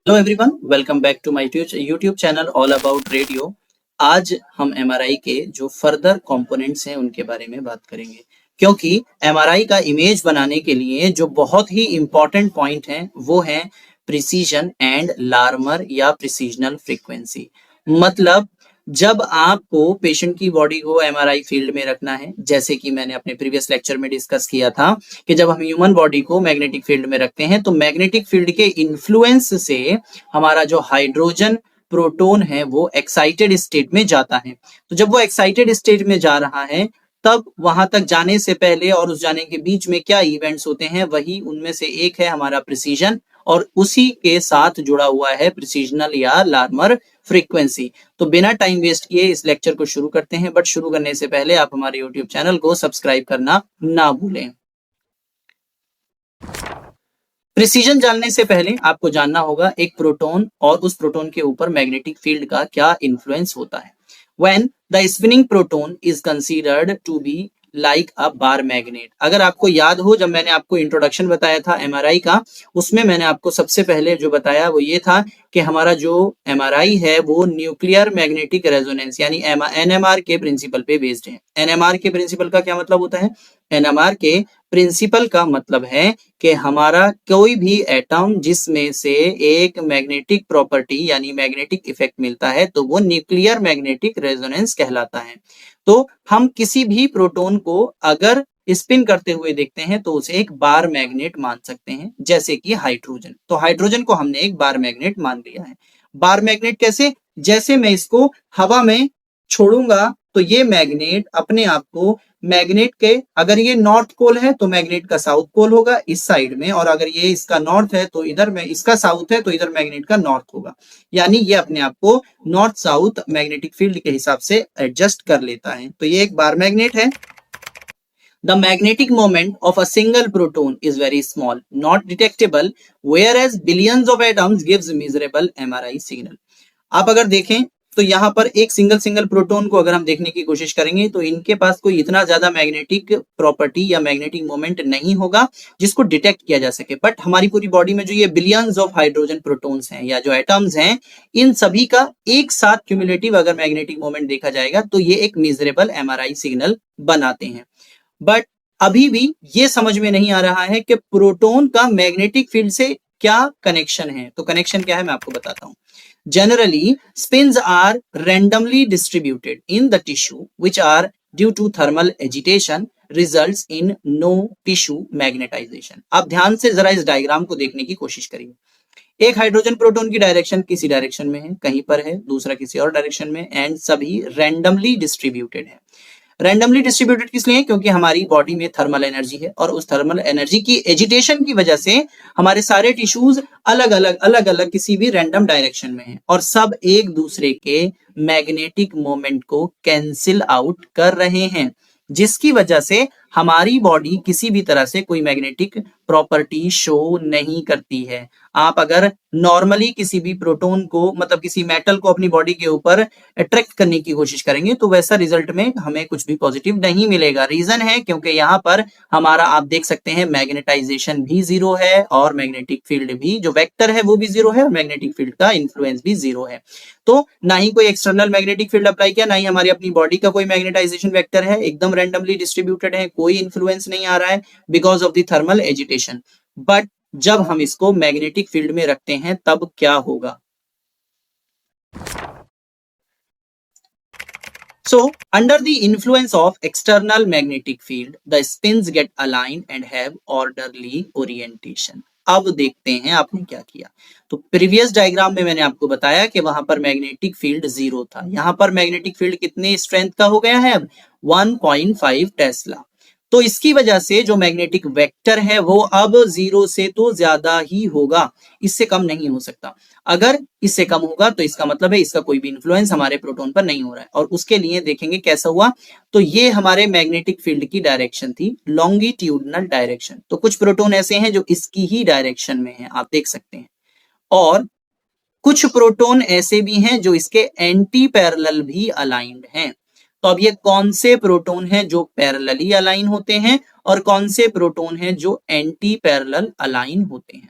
Hello everyone, welcome back to my YouTube channel all about radio. आज हम MRI के जो फर्दर कंपोनेंट्स हैं उनके बारे में बात करेंगे, क्योंकि एमआरआई का इमेज बनाने के लिए जो बहुत ही इंपॉर्टेंट पॉइंट हैं वो है प्रिसीजन एंड लार्मर या प्रिसीजनल फ्रीक्वेंसी। मतलब जब आपको पेशेंट की बॉडी को एमआरआई फील्ड में रखना है, जैसे कि मैंने अपने प्रीवियस लेक्चर में डिस्कस किया था कि जब हम ह्यूमन बॉडी को मैग्नेटिक फील्ड में रखते हैं तो मैग्नेटिक फील्ड के इन्फ्लुएंस से हमारा जो हाइड्रोजन प्रोटॉन है वो एक्साइटेड स्टेट में जाता है। तो जब वो एक्साइटेड स्टेट में जा रहा है तब वहां तक जाने से पहले और उस जाने के बीच में क्या इवेंट्स होते हैं, वही उनमें से एक है हमारा प्रिसीजन, और उसी के साथ जुड़ा हुआ है प्रिसीजनल या लार्मर फ्रीक्वेंसी। तो बिना टाइम वेस्ट किए इस लेक्चर को शुरू करते हैं, बट शुरू करने से पहले आप हमारे यूट्यूब चैनल को सब्सक्राइब करना ना भूलें। प्रिसीजन जानने से पहले आपको जानना होगा एक प्रोटॉन और उस प्रोटॉन के ऊपर मैग्नेटिक फील्ड का क्या इन्फ्लुएंस होता है। When the spinning proton is considered to be like a bar magnet। अगर आपको याद हो, जब मैंने आपको इंट्रोडक्शन बताया था एमआरआई का, उसमें मैंने आपको सबसे पहले जो बताया वो ये था कि हमारा जो एमआरआई है वो न्यूक्लियर मैग्नेटिक रेजोनेंस यानी एनएमआर के प्रिंसिपल पे बेस्ड है। एनएमआर के प्रिंसिपल का क्या मतलब होता है? एनएमआर के प्रिंसिपल का मतलब है कि हमारा कोई भी एटम जिसमें से एक मैग्नेटिक प्रॉपर्टी यानी मैग्नेटिक इफेक्ट मिलता है तो वो न्यूक्लियर मैग्नेटिक रेजोनेंस कहलाता है। तो हम किसी भी प्रोटॉन को अगर स्पिन करते हुए देखते हैं तो उसे एक बार मैग्नेट मान सकते हैं, जैसे कि हाइड्रोजन। तो हाइड्रोजन को हमने एक बार मैग्नेट मान लिया है। बार मैग्नेट कैसे? जैसे मैं इसको हवा में छोड़ूंगा तो ये मैग्नेट अपने आप को मैग्नेट के, अगर ये नॉर्थ पोल है तो मैग्नेट का साउथ पोल होगा इस साइड में, और अगर ये इसका नॉर्थ है तो इधर में, इसका साउथ है तो इधर मैग्नेट का नॉर्थ होगा। यानी ये अपने आप को नॉर्थ साउथ मैग्नेटिक फील्ड के हिसाब से एडजस्ट कर लेता है। तो ये एक बार मैग्नेट है। The magnetic moment of a single proton is very small, not detectable, whereas billions of atoms gives measurable MRI signal। आप अगर देखें तो यहाँ पर एक सिंगल प्रोटॉन को अगर हम देखने की कोशिश करेंगे तो इनके पास कोई इतना ज्यादा मैग्नेटिक प्रॉपर्टी या मैग्नेटिक मोमेंट नहीं होगा जिसको डिटेक्ट किया जा सके। बट हमारी पूरी बॉडी में जो ये बिलियंस ऑफ हाइड्रोजन प्रोटॉन्स हैं या जो एटम्स हैं, इन सभी का एक साथ क्यूमुलेटिव अगर मैग्नेटिक मोमेंट देखा जाएगा तो ये एक मेजरेबल एमआरआई सिग्नल बनाते हैं। बट अभी भी ये समझ में नहीं आ रहा है कि प्रोटॉन का मैग्नेटिक फील्ड से क्या कनेक्शन है। तो कनेक्शन क्या है मैं आपको बताता हूं। Generally, spins are randomly distributed in the tissue which are due to thermal agitation results in no tissue magnetization। आप ध्यान से जरा इस डायग्राम को देखने की कोशिश करिए। एक हाइड्रोजन प्रोटॉन की डायरेक्शन किसी डायरेक्शन में है, कहीं पर है, दूसरा किसी और डायरेक्शन में, एंड सभी रैंडमली डिस्ट्रीब्यूटेड है। रैंडमली डिस्ट्रीब्यूटेड किस लिए? क्योंकि हमारी बॉडी में थर्मल एनर्जी है और उस थर्मल एनर्जी की एजिटेशन की वजह से हमारे सारे टिश्यूज अलग अलग किसी भी रैंडम डायरेक्शन में हैं और सब एक दूसरे के मैग्नेटिक मोमेंट को कैंसिल आउट कर रहे हैं, जिसकी वजह से हमारी बॉडी किसी भी तरह से कोई मैग्नेटिक प्रॉपर्टी शो नहीं करती है। आप अगर नॉर्मली किसी भी प्रोटॉन को, मतलब किसी मेटल को अपनी बॉडी के ऊपर अट्रैक्ट करने की कोशिश करेंगे तो वैसा रिजल्ट में हमें कुछ भी पॉजिटिव नहीं मिलेगा। रीजन है क्योंकि यहाँ पर हमारा, आप देख सकते हैं, मैग्नेटाइजेशन भी जीरो है और मैग्नेटिक फील्ड भी, जो वेक्टर है वो भी जीरो है और मैग्नेटिक फील्ड का इन्फ्लुएंस भी जीरो है। तो ना ही कोई एक्सटर्नल मैग्नेटिक फील्ड अप्लाई किया, ना ही हमारी अपनी बॉडी का कोई मैग्नेटाइजेशन वेक्टर है, एकदम रैंडमली डिस्ट्रीब्यूटेड है, कोई इन्फ्लुएंस नहीं आ रहा है because of the thermal agitation. But जब हम इसको मैग्नेटिक फील्ड में रखते हैं तब क्या होगा? So, under the influence of external magnetic field, the spins get aligned and have orderly orientation। अब देखते हैं आपने क्या किया। तो प्रीवियस डायग्राम में मैंने आपको बताया कि वहां पर मैग्नेटिक फील्ड जीरो था, यहां पर मैग्नेटिक फील्ड कितने स्ट्रेंथ का हो गया है अब? 1.5 टेस्ला। तो इसकी वजह से जो मैग्नेटिक वेक्टर है वो अब जीरो से तो ज्यादा ही होगा, इससे कम नहीं हो सकता। अगर इससे कम होगा तो इसका मतलब है इसका कोई भी इन्फ्लुएंस हमारे प्रोटॉन पर नहीं हो रहा है। और उसके लिए देखेंगे कैसा हुआ। तो ये हमारे मैग्नेटिक फील्ड की डायरेक्शन थी, लॉन्गिट्यूडनल डायरेक्शन। तो कुछ प्रोटॉन ऐसे हैं जो इसकी ही डायरेक्शन में है, आप देख सकते हैं, और कुछ प्रोटॉन ऐसे भी हैं जो इसके एंटी पैरेलल भी अलाइंड हैं। तो अब ये कौन से प्रोटॉन हैं जो पैरेलली अलाइन होते हैं और कौन से प्रोटॉन हैं जो एंटी पैरेलल अलाइन होते हैं?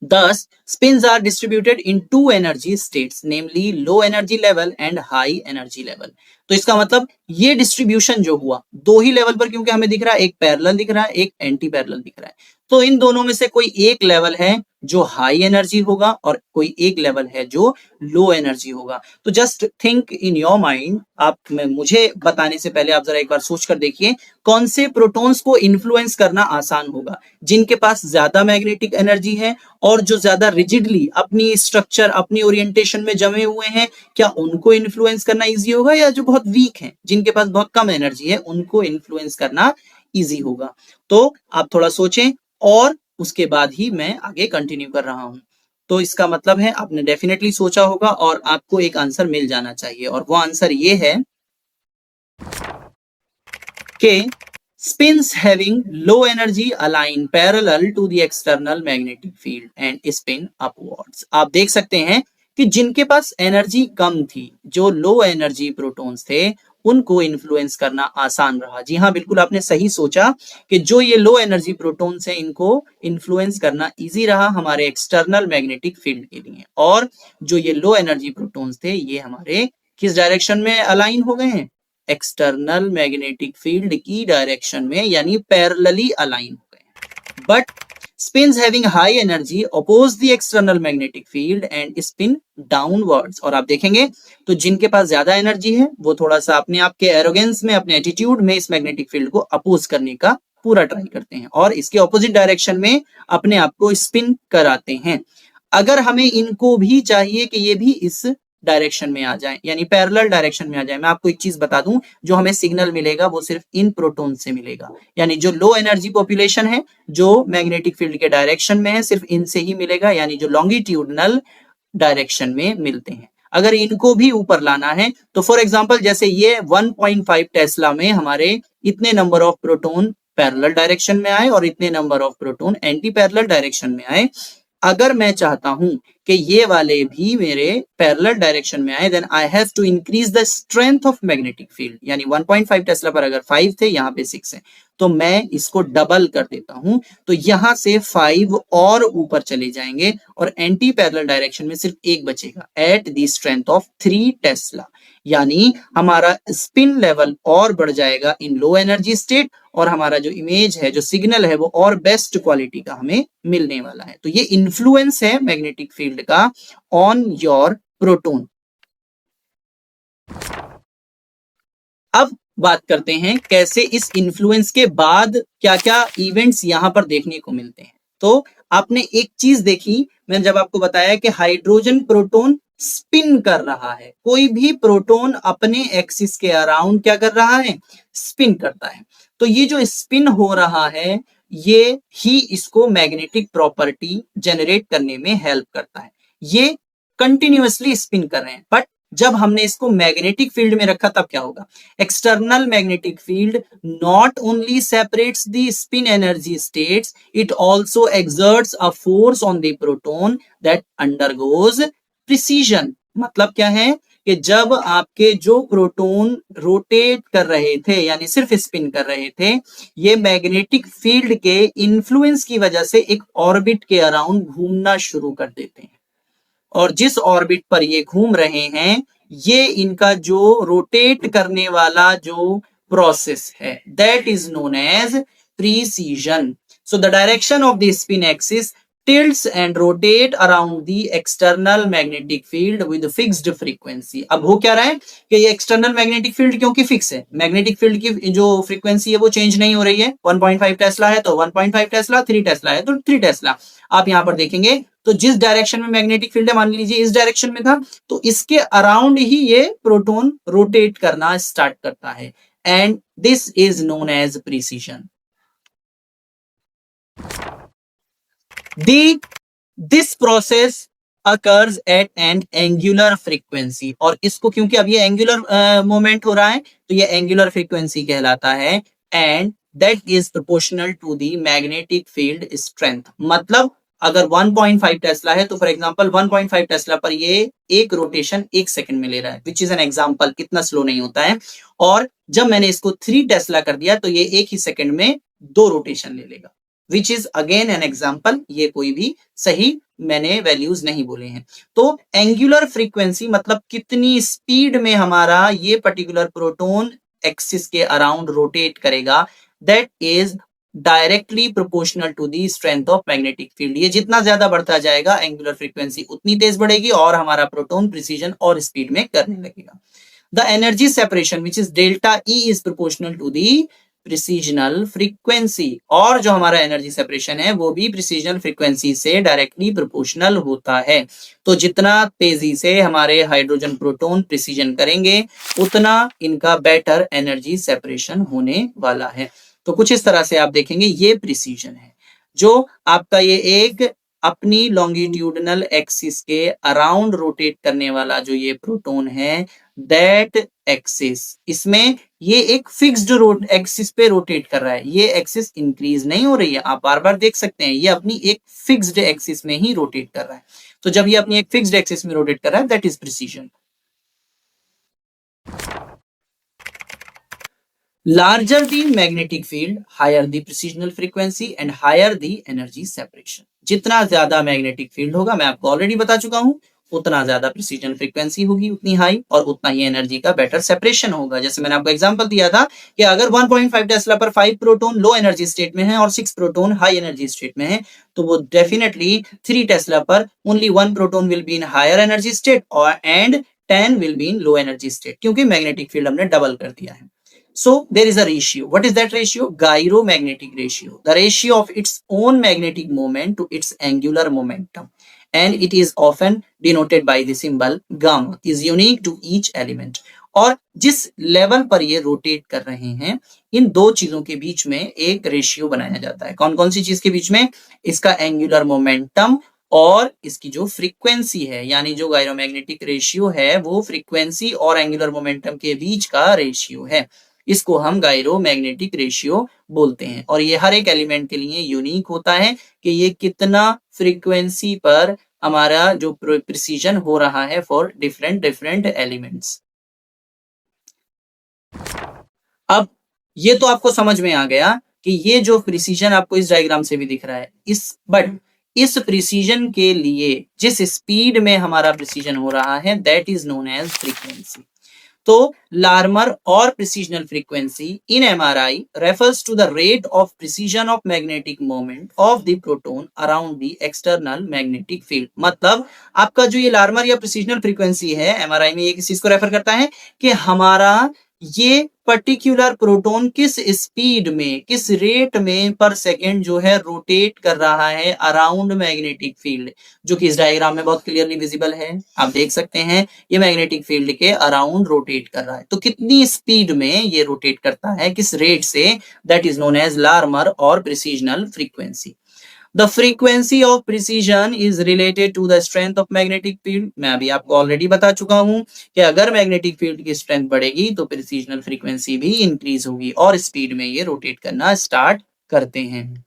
Thus, spins are distributed in two energy states, namely low energy level and high energy level. तो इसका मतलब ये डिस्ट्रीब्यूशन जो हुआ दो ही लेवल पर, क्योंकि हमें दिख रहा है एक पैरेलल दिख रहा है, एक एंटी पैरेलल दिख रहा है, तो इन दोनों में से कोई एक लेवल है जो हाई एनर्जी होगा और कोई एक लेवल है जो लो एनर्जी होगा. तो just think in your mind, आप मुझे बताने से पहले आप जरा एक बार सोच कर देखिए कौन से प्रोटॉन्स को इन्फ्लुएंस करना आसान होगा. जिनके पास ज्यादा मैग्नेटिक एनर्जी है और जो ज्यादा रिजिडली अपनी स्ट्रक्चर अपनी ओरिएंटेशन में जमे हुए हैं, क्या उनको इन्फ्लुएंस करना इजी होगा, या जो बहुत वीक हैं जिनके पास बहुत कम एनर्जी है उनको इन्फ्लुएंस करना इजी होगा. तो आप थोड़ा सोचें और उसके बाद ही मैं आगे कंटिन्यू कर रहा हूं. तो इसका मतलब है आपने डेफिनेटली सोचा होगा और आपको एक आंसर मिल जाना चाहिए, और वो आंसर ये है कि spins having low energy align parallel to the external magnetic field and spin upwards. आप देख सकते हैं कि जिनके पास एनर्जी कम थी, जो लो एनर्जी प्रोटॉन्स थे, उनको इन्फ्लुएंस करना आसान रहा. जी हाँ, बिल्कुल आपने सही सोचा कि जो ये लो एनर्जी प्रोटॉन्स हैं इनको इन्फ्लुएंस करना इजी रहा हमारे एक्सटर्नल मैग्नेटिक फील्ड के लिए, और जो ये लो एनर्जी प्रोटॉन्स थे ये हमारे किस डायरेक्शन में अलाइन हो गए हैं, एक्सटर्नल मैग्नेटिक फील्ड की डायरेक्शन में, यानी पैरेलली अलाइन हो गए. But spins having high energy oppose the external magnetic field and spin downwards. और आप देखेंगे तो जिनके पास ज्यादा एनर्जी है वो थोड़ा सा अपने आप के एरोगेंस में, अपने एटीट्यूड में इस मैग्नेटिक फील्ड को अपोज करने का पूरा ट्राई करते हैं और इसके ऑपोजिट डायरेक्शन में अपने आप को स्पिन कराते हैं. अगर हमें इनको भी चाहिए कि ये भी इस डायरेक्शन में आ जाए, यानी पैरेलल डायरेक्शन में आ जाए, मैं आपको एक चीज बता दूं, जो हमें सिग्नल मिलेगा वो सिर्फ इन प्रोटॉन से मिलेगा. यानी जो लो एनर्जी पॉपुलेशन है जो मैग्नेटिक फील्ड के डायरेक्शन में है, सिर्फ इनसे ही मिलेगा, यानी जो लॉन्गिट्यूडनल डायरेक्शन में मिलते हैं. अगर इनको भी ऊपर लाना है तो फॉर एग्जांपल जैसे ये 1.5 टेस्ला में हमारे इतने number of proton parallel direction में आए और इतने number of proton anti parallel direction में आए. अगर मैं चाहता हूं कि ये वाले भी मेरे पैरेलल डायरेक्शन में आए, then I have to increase the strength of magnetic field. यानी 1.5 टेस्ला पर अगर 5 थे, यहाँ पे 6 है, तो मैं इसको डबल कर देता हूं, तो यहां से 5 और ऊपर चले जाएंगे और एंटी पैरेलल डायरेक्शन में सिर्फ एक बचेगा at the strength of 3 Tesla. यानी हमारा स्पिन लेवल और बढ़ जाएगा इन लो एनर्जी स्टेट, और हमारा जो इमेज है, जो सिग्नल है, वो और बेस्ट क्वालिटी का हमें मिलने वाला है. तो ये इन्फ्लुएंस है मैग्नेटिक फील्ड का ऑन योर प्रोटॉन. अब बात करते हैं कैसे इस इन्फ्लुएंस के बाद क्या क्या इवेंट्स यहां पर देखने को मिलते हैं. तो आपने एक चीज देखी, मैंने जब आपको बताया कि हाइड्रोजन प्रोटॉन स्पिन कर रहा है, कोई भी प्रोटॉन अपने एक्सिस के अराउंड क्या कर रहा है, स्पिन करता है. तो ये जो स्पिन हो रहा है ये ही इसको मैग्नेटिक प्रॉपर्टी जनरेट करने में हेल्प करता है. ये कंटिन्यूअसली स्पिन कर रहे हैं, बट जब हमने इसको मैग्नेटिक फील्ड में रखा तब क्या होगा, external magnetic field not only separates the spin energy states, it also exerts a force on the proton that undergoes precision. मतलब क्या है कि जब आपके जो प्रोटॉन रोटेट कर रहे थे, यानी सिर्फ स्पिन कर रहे थे, ये मैग्नेटिक फील्ड के इन्फ्लुएंस की वजह से एक ऑर्बिट के अराउंड घूमना शुरू कर देते हैं, और जिस ऑर्बिट पर ये घूम रहे हैं ये इनका जो रोटेट करने वाला जो प्रोसेस है that is known as precession. So the direction of the spin axis tilts and rotate around the external magnetic field with fixed frequency. अब हो क्या रहा है कि ये external magnetic field क्योंकि फिक्स है, मैग्नेटिक फील्ड की जो फ्रीक्वेंसी है वो चेंज नहीं हो रही है. 1.5 टेस्ला है तो 1.5 टेस्ला, 3 टेस्ला है तो 3 टेस्ला. आप यहां पर देखेंगे तो जिस डायरेक्शन में मैग्नेटिक फील्ड है, मान लीजिए इस डायरेक्शन में था, तो इसके अराउंड ही ये प्रोटॉन रोटेट करना स्टार्ट करता है, and this is known as precession. This process occurs at an angular frequency. और इसको क्योंकि अब ये एंगुलर मोमेंट हो रहा है तो ये एंगुलर फ्रीक्वेंसी कहलाता है, and that is proportional to the magnetic field strength. मतलब अगर 1.5 टेस्ला है तो फॉर एग्जांपल 1.5 टेस्ला पर ये एक रोटेशन 1 सेकंड में ले रहा है, विच इज एन एग्जांपल, कितना स्लो नहीं होता है. और जब मैंने इसको 3 टेस्ला कर दिया तो ये 1 ही सेकंड में 2 रोटेशन ले लेगा. Which is again an example, ये कोई भी सही मैंने वैल्यूज नहीं बोले हैं। तो एंगुलर फ्रीक्वेंसी मतलब कितनी स्पीड में हमारा ये पर्टिकुलर प्रोटोन एक्सिस के अराउंड रोटेट करेगा, that is directly proportional to the strength of magnetic field. ये जितना ज्यादा बढ़ता जाएगा एंगुलर फ्रीक्वेंसी उतनी तेज बढ़ेगी और हमारा प्रोटोन प्रिसीजन और स्पीड में करने लगेगा। The energy separation which is delta E is proportional to the precessional frequency, और जो हमारा एनर्जी सेपरेशन है वो भी प्रिसीजनल फ्रीक्वेंसी से डायरेक्टली प्रोपोर्शनल होता है। तो जितना तेजी से हमारे हाइड्रोजन प्रोटोन प्रिसीजन करेंगे उतना इनका बेटर एनर्जी सेपरेशन होने वाला है। तो कुछ इस तरह से आप देखेंगे ये प्रिसीजन है। जो आपका ये एक अपनी लॉन्गिट्यूडनल एक्सिस के अराउंड रोटेट करने वाला जो ये प्रोटोन है, दैट एक्सिस, इसमें ये एक फिक्स्ड एक्सिस पे रोटेट कर रहा है, ये एक्सिस इंक्रीज नहीं हो रही है, आप बार बार देख सकते हैं ये अपनी एक फिक्स्ड एक्सिस में ही रोटेट कर रहा है। तो जब ये अपनी एक फिक्स्ड एक्सिस में रोटेट कर रहा है that is precision. Larger the magnetic field, higher the precisional frequency and higher the energy separation. जितना ज्यादा मैग्नेटिक फील्ड होगा, मैं आपको ऑलरेडी बता चुका हूं, उतना ज्यादा प्रिसीजन फ्रीक्वेंसी होगी, उतनी हाई, और उतना ही एनर्जी का बेटर सेपरेशन होगा। जैसे मैंने आपको एग्जांपल दिया था कि अगर 1.5 टेस्ला पर 5 प्रोटॉन लो एनर्जी स्टेट में है और 6 प्रोटॉन हाई एनर्जी स्टेट में है, तो वो डेफिनेटली 3 टेस्ला पर only 1 proton will be in higher energy state और and 10 will be in low energy state, क्योंकि मैग्नेटिक फील्ड हमने डबल कर दिया है। So there is a ratio. What is that ratio? Gyromagnetic ratio. The ratio of its own magnetic moment to its angular momentum. And it is often denoted by the symbol gamma. Is unique to each element. और जिस level पर ये rotate कर रहे हैं, इन दो चीजों के बीच में एक रेशियो बनाया जाता है। कौन कौन सी चीज के बीच में? इसका एंगुलर मोमेंटम और इसकी जो फ्रीक्वेंसी है, यानी जो गायरोमैग्नेटिक रेशियो है वो फ्रीक्वेंसी और एंगुलर मोमेंटम के बीच का रेशियो है। इसको हम गायरोमैग्नेटिक रेशियो बोलते हैं, और ये हर एक एलिमेंट के लिए यूनिक होता है कि ये कितना फ्रीक्वेंसी पर हमारा जो प्रिसीजन हो रहा है फॉर डिफरेंट डिफरेंट एलिमेंट्स। अब ये तो आपको समझ में आ गया कि ये जो प्रिसीजन आपको इस डायग्राम से भी दिख रहा है, इस प्रिसीजन के लिए जिस स्पीड में हमारा प्रिसीजन हो रहा है that is known as frequency. तो लार्मर और precessional frequency in MRI refers to the rate of precession of magnetic moment of the proton around the external magnetic field. मतलब आपका जो ये लार्मर या प्रिसीजनल फ्रीक्वेंसी है एमआरआई में, ये किस चीज को रेफर करता है कि हमारा ये पर्टिकुलर प्रोटॉन किस स्पीड में, किस रेट में पर सेकेंड जो है रोटेट कर रहा है अराउंड मैग्नेटिक फील्ड, जो कि इस डायग्राम में बहुत क्लियरली विजिबल है। आप देख सकते हैं ये मैग्नेटिक फील्ड के अराउंड रोटेट कर रहा है। तो कितनी स्पीड में ये रोटेट करता है, किस रेट से, that is known as Larmor और precessional frequency. The frequency of precision is related to the strength of magnetic field. मैं अभी आपको ऑलरेडी बता चुका हूं कि अगर मैग्नेटिक फील्ड की स्ट्रेंथ बढ़ेगी तो प्रिसीजनल फ्रीक्वेंसी भी इंक्रीज होगी और स्पीड में ये रोटेट करना स्टार्ट करते हैं।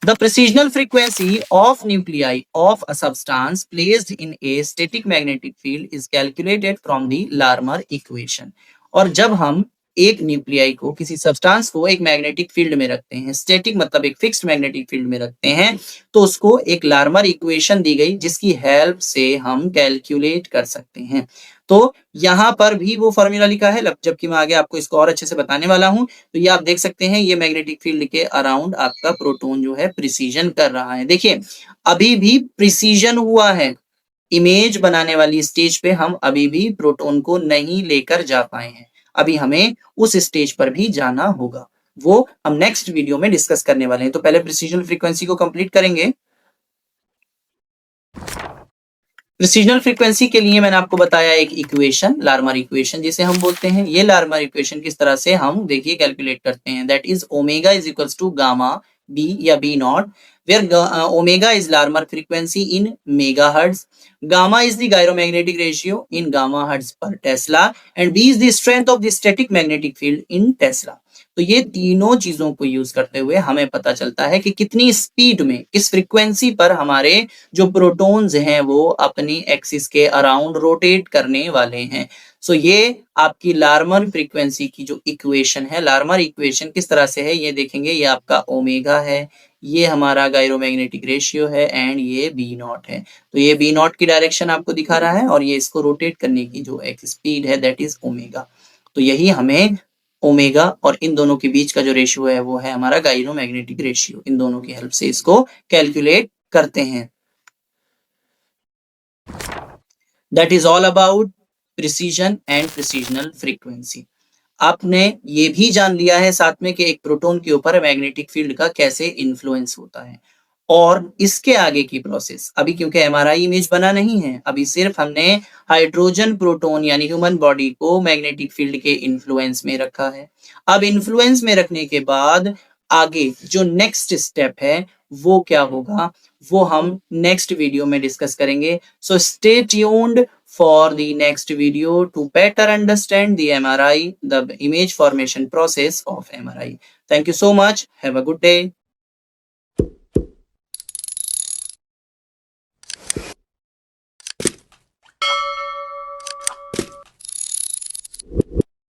The precisional frequency of nuclei of a substance placed in a static magnetic field is calculated from the Larmor equation. और जब हम एक न्यूक्लियाई को, किसी सब्सटेंस को एक मैग्नेटिक फील्ड में रखते हैं, स्टैटिक मतलब एक फिक्स्ड मैग्नेटिक फील्ड में रखते हैं, तो उसको एक लार्मर इक्वेशन दी गई जिसकी हेल्प से हम कैलकुलेट कर सकते हैं। तो यहां पर भी वो फॉर्मूला लिखा है, जबकि मैं आगे आपको इसको और अच्छे से बताने वाला हूं। तो ये आप देख सकते हैं ये मैग्नेटिक फील्ड के अराउंड आपका प्रोटॉन जो है प्रिसीजन कर रहा है। देखिए अभी भी प्रिसीजन हुआ है, इमेज बनाने वाली स्टेज पे हम अभी भी प्रोटॉन को नहीं लेकर जा पाए हैं, अभी हमें उस स्टेज पर भी जाना होगा, वो हम नेक्स्ट वीडियो में डिस्कस करने वाले हैं। तो पहले प्रिसीजनल फ्रीक्वेंसी को कंप्लीट करेंगे। प्रिसीजनल फ्रीक्वेंसी के लिए मैंने आपको बताया एक इक्वेशन, लार्मर इक्वेशन जिसे हम बोलते हैं। ये लार्मर इक्वेशन किस तरह से हम देखिए कैलकुलेट करते हैं, that is omega is equals to gamma B या B naught, where omega is Larmor frequency in megahertz, gamma is the gyromagnetic ratio in gamma hertz per Tesla, and B is the strength of the static magnetic field in Tesla. तो ये तीनों चीजों को use करते हुए हमें पता चलता है कि कितनी स्पीड में, किस फ्रीक्वेंसी पर हमारे जो प्रोटॉन्स हैं वो अपनी एक्सिस के अराउंड रोटेट करने वाले हैं। सो ये आपकी लार्मर फ्रीक्वेंसी की जो इक्वेशन है, लार्मर इक्वेशन किस तरह से है ये देखेंगे। ये आपका ओमेगा है, ये हमारा गायरोमैग्नेटिक रेशियो है एंड ये बी नॉट है। तो ये बी नॉट की डायरेक्शन आपको दिखा रहा है और ये इसको रोटेट करने की जो एक स्पीड है दैट इज ओमेगा। तो यही हमें ओमेगा और इन दोनों के बीच का जो रेशियो है वो है हमारा गायरोमैग्नेटिक रेशियो। इन दोनों की हेल्प से इसको कैलकुलेट करते हैं। That is all about precession and precessional frequency. आपने ये भी जान लिया है साथ में कि एक प्रोटॉन के ऊपर मैग्नेटिक फील्ड का कैसे इन्फ्लुएंस होता है। और इसके आगे की प्रोसेस अभी क्योंकि एमआरआई इमेज बना नहीं है, अभी सिर्फ हमने हाइड्रोजन प्रोटॉन यानी ह्यूमन बॉडी को मैग्नेटिक फील्ड के इन्फ्लुएंस में रखा है। अब इन्फ्लुएंस में रखने के बाद आगे जो नेक्स्ट स्टेप है वो क्या होगा, वो हम नेक्स्ट वीडियो में डिस्कस करेंगे। So stay tuned for the next video to better understand the MRI, the image formation process of MRI. Thank you so much. Have a good day.